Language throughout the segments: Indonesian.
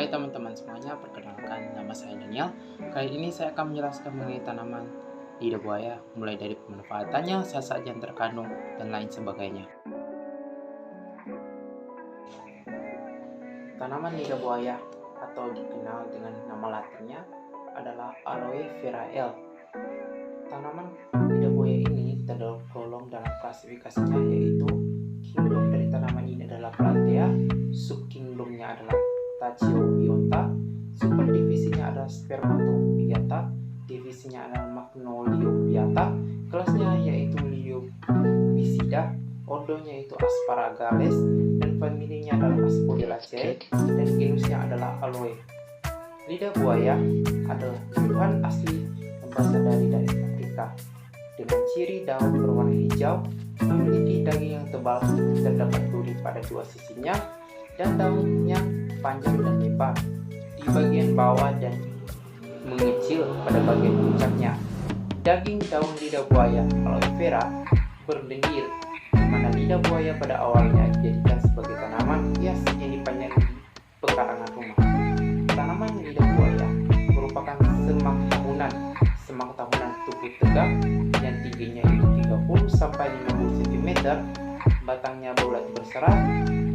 Hai teman-teman semuanya, perkenalkan nama saya Daniel. Kali ini saya akan menjelaskan mengenai tanaman lidah buaya, mulai dari pemanfaatannya, zat yang terkandung, dan lain sebagainya. Tanaman lidah buaya atau dikenal dengan nama latinnya adalah Aloe vera L. Tanaman lidah buaya ini tergolong dalam klasifikasinya yaitu kingdom dari tanaman ini adalah Plantea, subkingdomnya adalah Tachyobionta, superdivisinya adalah Spermatobionta, divisinya adalah Magnoliobiata, kelasnya yaitu Liobicida, ordonya yaitu Asparagales, dan familinya adalah Asphodelaceae, dan genusnya adalah Aloe. Lidah buaya adalah tumbuhan asli yang berasal dari Afrika, dengan ciri daun berwarna hijau, memiliki daging yang tebal, terdapat duri pada dua sisinya, dan daunnya panjang dan lebar di bagian bawah dan mengecil pada bagian puncaknya. Daging daun lidah buaya aloe vera berlendir, di mana lidah buaya pada awalnya dijadikan sebagai tanaman hias yang dipajang di pekarangan rumah. Tanaman lidah buaya merupakan semak tahunan tubuh tegak yang tingginya itu 30 sampai 50 cm, batangnya bulat berserat,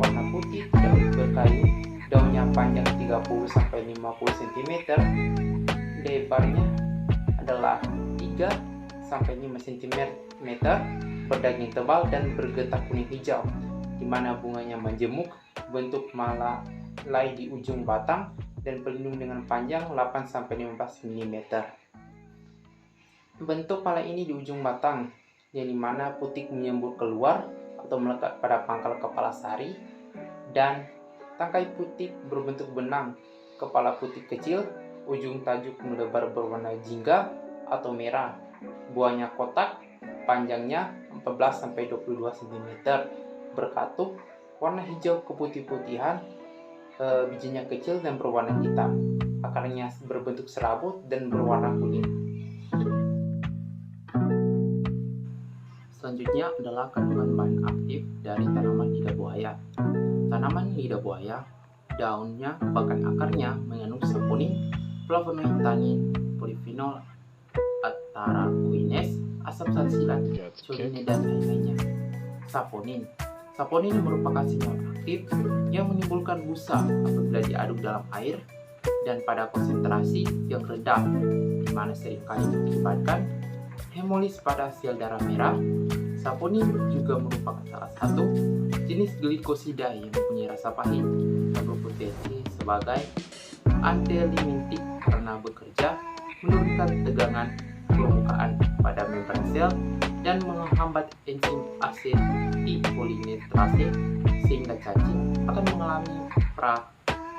warna putih, tidak berkayu, daunnya panjang 30 sampai 50 cm, lebarnya adalah 3 sampai 5 cm, berdaging tebal dan bergetah kuning hijau, di mana bunganya menjemuk, bentuk malai di ujung batang, dan pelindung dengan panjang 8 sampai 15 mm. Bentuk pala ini di ujung batang, yang dimana putik menyembur keluar atau melekat pada pangkal kepala sari, dan tangkai putik berbentuk benang, kepala putik kecil, ujung tajuk melebar berwarna jingga atau merah, buahnya kotak, panjangnya 14-22 cm, berkatup, warna hijau keputih-putihan, bijinya kecil dan berwarna hitam, akarnya berbentuk serabut dan berwarna kuning. Selanjutnya adalah kandungan bahan aktif dari tanaman lidah buaya. Tanaman lidah buaya, daunnya bahkan akarnya mengandung saponin, flavonoid, tanin, polifenol, antarakuines, asam salsilat, choline, dan lain-lainnya. Saponin merupakan senyawa aktif yang menimbulkan busa apabila diaduk dalam air dan pada konsentrasi yang rendah, di mana seringkali mengakibatkan hemolis pada sel darah merah. Saponin juga merupakan salah satu jenis glikosida yang mempunyai rasa pahit dan berpotensi sebagai antelimintik karena bekerja menurunkan tegangan permukaan pada membran sel dan menghambat enzim asetilkolinetrase, sehingga cacing akan mengalami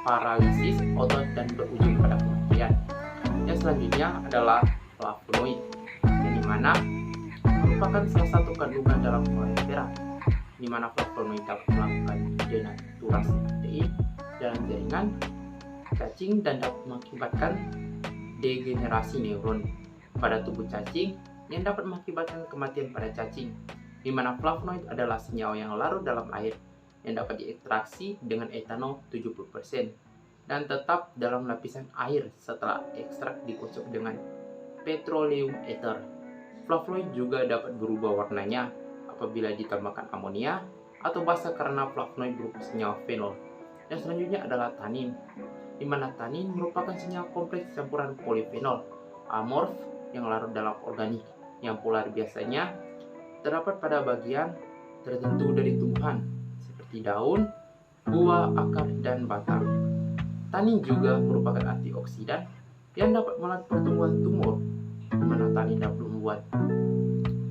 paralisis otot dan berujung pada kematian. Yang selanjutnya adalah flavonoid, yang dimana merupakan salah satu kandungan dalam aloe vera, di mana flavonoid dapat melakukan denaturasi protein dalam jaringan cacing dan dapat mengakibatkan degenerasi neuron pada tubuh cacing yang dapat mengakibatkan kematian pada cacing, di mana flavonoid adalah senyawa yang larut dalam air yang dapat diekstraksi dengan etanol 70% dan tetap dalam lapisan air setelah ekstrak dikocok dengan petroleum ether. Flavonoid juga dapat berubah warnanya apabila ditambahkan amonia atau basa karena flavonoid berupa senyawa fenol. Dan selanjutnya adalah tanin, di mana tanin merupakan senyawa kompleks campuran polifenol amorf yang larut dalam organik, yang polar biasanya terdapat pada bagian tertentu dari tumbuhan seperti daun, buah, akar, dan batang. Tanin juga merupakan antioksidan yang dapat melatih pertumbuhan tumor, di mana tanin dapat membuat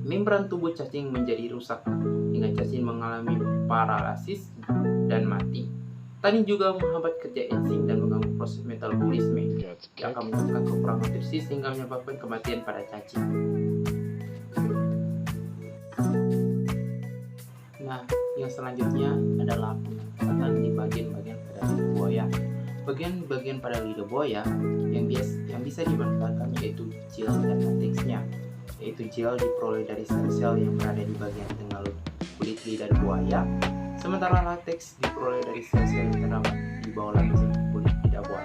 membran tubuh cacing menjadi rusak hingga cacing mengalami paralisis dan mati. Tanin juga menghambat kerja enzim dan mengganggu proses metabolisme yang akan menyebabkan kekurangan nutrisi sehingga menyebabkan kematian pada cacing. Nah, yang selanjutnya adalah pemanfaatan di bagian-bagian pada lidah buaya. Bagian-bagian pada lidah buaya yang bisa dimanfaatkan yaitu gel dan lateksnya, yaitu gel diperoleh dari sel-sel yang berada di bagian tengah kulit lidah buaya, sementara lateks diperoleh dari sel-sel yang terdapat di bawah lapisan kulit lidah buaya.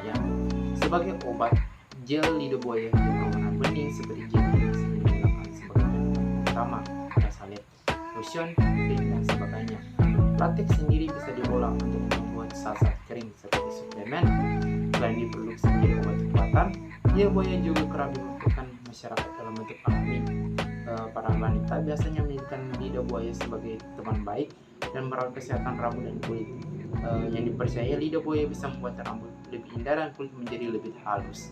Sebagai obat, gel lidah buaya yang berwarna bening seperti gel ini sering digunakan sebagai penyembuhan utama pada salep, lotion, krim, dan sebagainya. Latex sendiri bisa diolah untuk membuat zat kering seperti suplemen. Selain diproduksi menjadi obat obatan, lidah buaya juga kerap dibutuhkan masyarakat dalam bentuk alami. Para wanita biasanya menjadikan lidah buaya sebagai teman baik dan merawat kesehatan rambut dan kulit. Yang dipercaya lidah buaya bisa membuat rambut lebih indah dan kulit menjadi lebih halus.